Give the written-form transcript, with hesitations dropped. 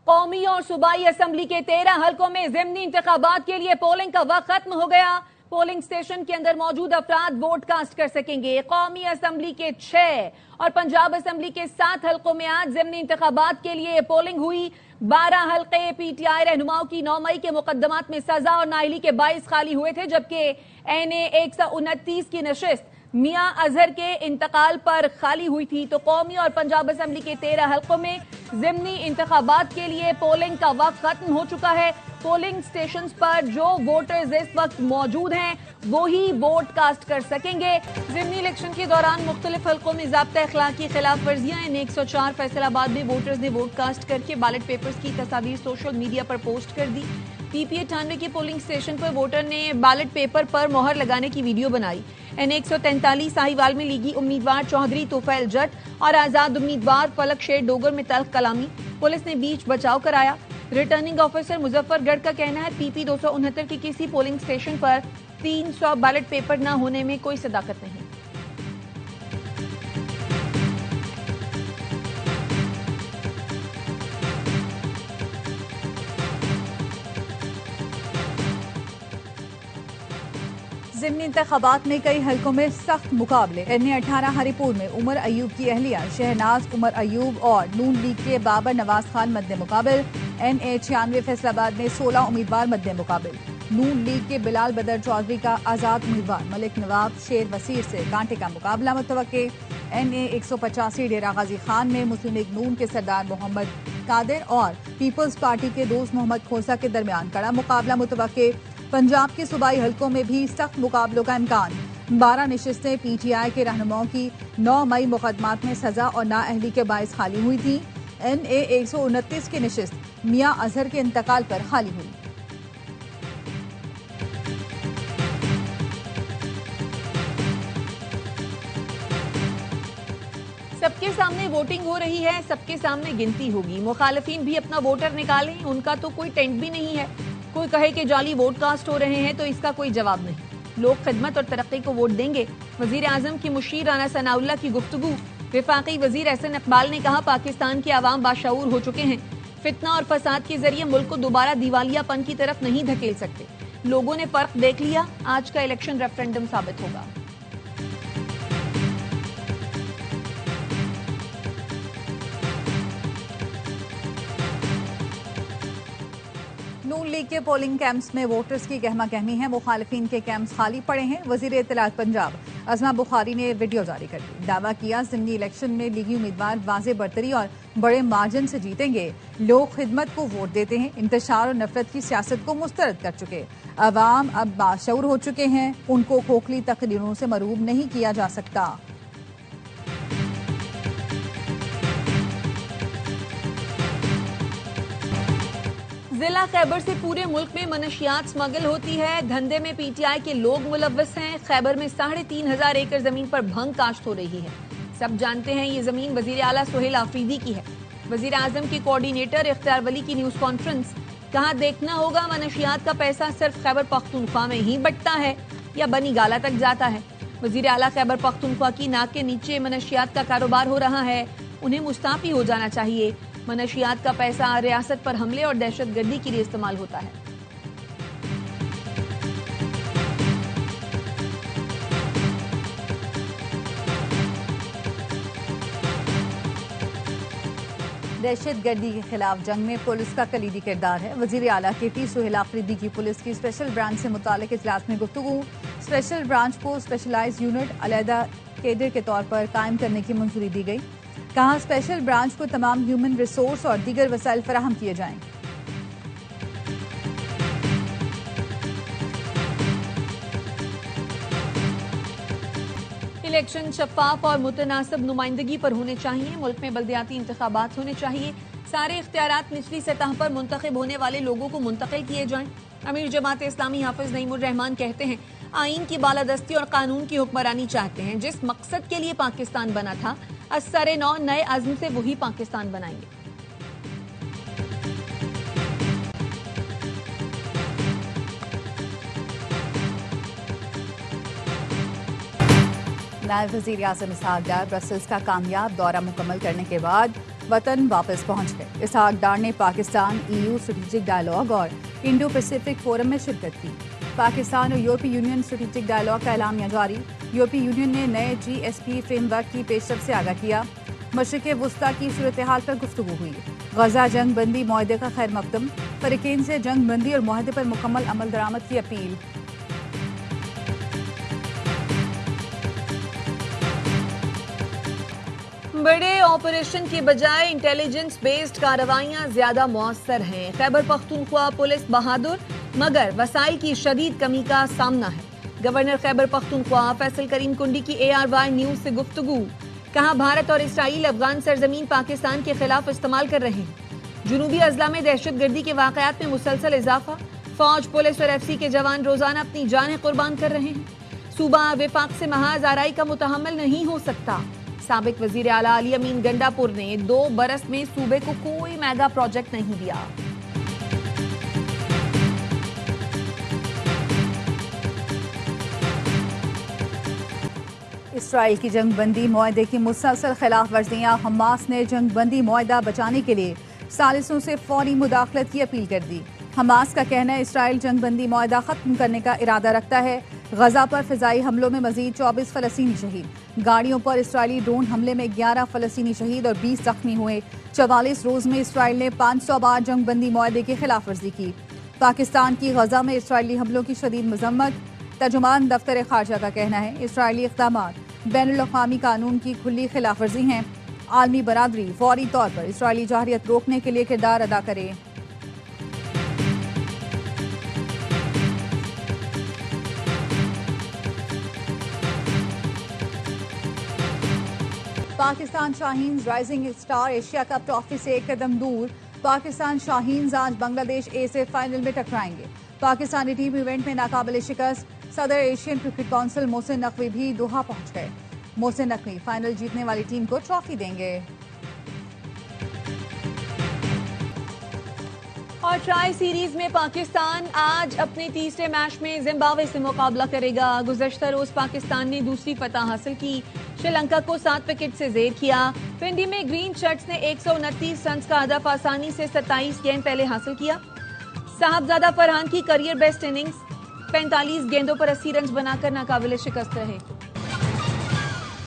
कौमी और सूबाई असम्बली के 13 हलकों में ज़िमनी इंतखाबात के लिए पोलिंग का वक्त खत्म हो गया। पोलिंग स्टेशन के अंदर मौजूद अफराद वोट कास्ट कर सकेंगे। कौमी असम्बली के 6 और पंजाब असम्बली के 7 हलकों में आज ज़िमनी इंतखाबात के लिए पोलिंग हुई। 12 हलके पीटीआई रहनुमाओं की 9 मई के मुकदमात में सजा और नाअहली के 22 खाली हुए थे, जबकि NA 129 की नशिस्त मियां अजहर के इंतकाल पर खाली हुई थी। तो कौमी और पंजाब असम्बली के 13 हलकों में ज़िमनी इंतखाबात के लिए पोलिंग का वक्त खत्म हो चुका है। पोलिंग स्टेशन पर जो वोटर्स इस वक्त मौजूद हैं वो ही वोट कास्ट कर सकेंगे। ज़िमनी इलेक्शन के दौरान मुख्तलिफ हलकों में ज़ाब्ता अखलाक की खिलाफ वर्जियां। NA 104 फैसलाबाद में वोटर्स ने वोट कास्ट करके बैलेट पेपर्स की तस्वीर सोशल मीडिया पर पोस्ट कर दी। PPA 98 के पोलिंग स्टेशन पर वोटर ने बैलेट पेपर पर मोहर लगाने की वीडियो बनाई। NA 143 साहिवाल में लीगी उम्मीदवार चौधरी तोफैल जट और आजाद उम्मीदवार फलक शेर डोगर में तल्ख कलामी। पुलिस ने बीच बचाव कराया। रिटर्निंग ऑफिसर मुजफ्फरगढ़ का कहना है PP 269 के किसी पोलिंग स्टेशन पर 300 बैलेट पेपर न होने में कोई सदाकत नहीं। ज़िमनी इंतखाबात में कई हलकों में सख्त मुकाबले। NA 18 हरिपुर में उमर अयूब की अहलिया शहनाज उमर अयूब और नून लीग के बाबर नवाज खान मद्दे मुकाबिल। NA 96 फैसलाबाद में 16 उम्मीदवार मद्दे मुकाबिल। नून लीग के बिलाल बदर चौधरी का आजाद उम्मीदवार मलिक नवाब शेर वसीर से कांटे का मुकाबला मुतवक्के। NA 185 डेरा गाजी खान में मुस्लिम लीग नून के सरदार मोहम्मद कादिर और पीपल्स पार्टी के दोस्त मोहम्मद खोसा के दरमियान कड़ा मुकाबला मुतवक्के। पंजाब के सूबाई हलकों में भी सख्त मुकाबलों का इम्कान। 12 नशिस्तें PTI के रहनुमाओं की 9 मई मुकदमात में सजा और नाअहली के 22 खाली हुई थी। NA 129 की नशिस्त मियां अजहर के इंतकाल पर खाली हुई। सबके सामने वोटिंग हो रही है, सबके सामने गिनती होगी। मुखालिफिन भी अपना वोटर निकालें, उनका तो कोई टेंट भी नहीं है। कोई कहे कि जाली वोट कास्ट हो रहे हैं तो इसका कोई जवाब नहीं। लोग खिदमत और तरक्की को वोट देंगे। वजीर आजम की मुशीर राना सनाउल्लाह की गुफ्तगू। विफाकी वजीर एहसन इकबाल ने कहा पाकिस्तान के अवाम बाशऊर हो चुके हैं। फितना और फसाद के जरिए मुल्क को दोबारा दिवालियापन की तरफ नहीं धकेल सकते। लोगों ने फर्क देख लिया। आज का इलेक्शन रेफरेंडम साबित होगा। नून लीग के पोलिंग कैंप्स में वोटर्स की गहमा गहमी है। मुखालिफिन के कैंप्स खाली पड़े हैं। वजीर इत्तलात पंजाब अज़मा बुखारी ने वीडियो जारी कर दी। दावा किया ज़िमनी इलेक्शन में लीगी उम्मीदवार वाज़े बरतरी और बड़े मार्जिन से जीतेंगे। लोग खिदमत को वोट देते हैं। इंतशार और नफरत की सियासत को मुस्तरद कर चुके। अवाम अब बाशऊर हो चुके हैं। उनको खोखली तकरीरों से मरूब नहीं किया जा सकता। जिला खैबर से पूरे मुल्क में मनशियात स्मगल होती है। धंधे में PTI के लोग मुलव्वस हैं। खैबर में 3,500 एकड़ जमीन पर भंग काश्त हो रही है। सब जानते हैं ये जमीन वजीर आला सोहेल आफरीदी की है। वजीर आजम के कोऑर्डिनेटर इख्तियार वली की न्यूज कॉन्फ्रेंस। कहा देखना होगा मनशियात का पैसा सिर्फ खैबर पख्तूनख्वा में ही बंटता है या बनी गाला तक जाता है। वजीर आला खैबर पख्तूनख्वा की नाक के नीचे मनशियात का कारोबार हो रहा है। उन्हें मुस्ताफी हो जाना चाहिए। मनशियात का पैसा रियासत पर हमले और दहशत गर्दी के लिए इस्तेमाल होता है। दहशत गर्दी के खिलाफ जंग में पुलिस का कलीदी किरदार है। वजीर आला KP सोहेल आफरीदी की पुलिस की स्पेशल ब्रांच से मुतालिक इजलास में गुफ्तगू। स्पेशल ब्रांच को स्पेशलाइज्ड यूनिट अलहदा कैडर के तौर पर कायम करने की मंजूरी दी गई। कहा स्पेशल ब्रांच को तमाम ह्यूमन रिसोर्स और दीगर वसाइल फराहम किए जाएं। इलेक्शन शफाफ और मुतनासिब नुमाइंदगी पर होने चाहिए। मुल्क में बल्दियाती इंतखाबात होने चाहिए। सारे इख्तियारात निचली सतह पर मुंतखब होने वाले लोगों को मुंतकिल किए जाएं। अमीर जमात इस्लामी हाफिज नईमुर रहमान कहते हैं आईन की बालादस्ती और कानून की हुक्मरानी चाहते हैं। जिस मकसद के लिए पाकिस्तान बना था असरे नौ नए अज़्म से वही पाकिस्तान बनाएंगे। नायब वज़ीर आज़म इसहाक डार ब्रसेल्स का कामयाब दौरा मुकम्मल करने के बाद वतन वापस पहुंच गए। इसहाक डार ने पाकिस्तान EU स्ट्रेटेजिक डायलॉग और इंडो पैसिफिक फोरम में शिरकत की। पाकिस्तान और यूरोपीय यूनियन स्ट्रेटेजिक डायलॉग का एलामिया जारी। यूरोपीय यूनियन ने नए GSP फ्रेमवर्क की पेशरफ से आगाह किया। मशरिक़ वुस्ता की सूरत हाल पर गुफ्तगू हुई। गजा जंग बंदी मुआहदे का खैर मकदम। फरीकैन से जंग बंदी और मुआहदे पर मुकम्मल अमल दरामद की अपील। बड़े ऑपरेशन के बजाय इंटेलिजेंस बेस्ड कार्रवाइयां ज्यादा मौसर हैं। खैबर पख्तूनख्वा पुलिस बहादुर, मगर वसाइल की शदीद कमी का सामना है। गवर्नर खैबर पख्तूनख्वा फैसल करीम कुंडी की ARY न्यूज से गुफ्तगू। कहा, भारत और इसराइल अफगान सरजमीन पाकिस्तान के खिलाफ इस्तेमाल कर रहे हैं। जुनूबी अजला में दहशतगर्दी के वाकयात में मुसलसल इजाफा। फौज, पुलिस और FC के जवान रोजाना अपनी जानें कुर्बान कर रहे हैं। सूबा विफाक से महाज आराई का मुतहम्मिल नहीं हो सकता। साबिक वजीर आला अली अमीन गंडापुर ने 2 बरस में सूबे को कोई मेगा प्रोजेक्ट नहीं दिया। इसराइल की जंगबंदी मुआहदे की मुसलसल खिलाफ वर्जियां। हमास ने जंगबंदी मुआहदा बचाने के लिए सालिसों से फौरी मुदाखलत की अपील कर दी। हमास का कहना है इसराइल जंगबंदी मुआहदा खत्म करने का इरादा रखता है। गजा पर फिजाई हमलों में मजीद 24 फलस्तीनी शहीद। गाड़ियों पर इसराइली ड्रोन हमले में 11 फलस्तीनी शहीद और 20 जख्मी हुए। 44 रोज में इसराइल ने 500 बार जंगबंदी मुआहदे की खिलाफ वर्जी की। पाकिस्तान की गजा में इसराइली हमलों की शदीद मजम्मत। तर्जुमान दफ्तर खारजा का कहना है इसराइली इक़दामात बैनुल-अक़वामी कानून की खुली खिलाफ वर्जी हैं। आलमी बरादरी फौरी तौर पर इसराइली जारहियत रोकने के लिए किरदार अदा करे। Pakistan Shaheen's rising star Asia cup trophy से एक कदम दूर। पाकिस्तान शाहीन्स आज बांग्लादेश A से फाइनल में टकराएंगे। पाकिस्तानी टीम इवेंट में नाकाबिले शिकस्त। सदर Asian cricket council Mohsin Naqvi भी दोहा पहुंच गए। मोहसिन नकवी फाइनल जीतने वाली टीम को ट्रॉफी देंगे। और ट्राई सीरीज में पाकिस्तान आज अपने तीसरे मैच में जिम्बाब्वे से मुकाबला करेगा। गुज़श्ता रोज पाकिस्तान ने दूसरी फतह हासिल की। श्रीलंका को 7 विकेट से जेर किया। पिंडी में ग्रीन शर्ट्स ने 129 रन का हदफ आसानी से 27 गेंद पहले हासिल किया। साहबजादा फरहान की करियर बेस्ट इनिंग्स 45 गेंदों पर 80 रन बनाकर नाकाबिले शिकस्त रहे।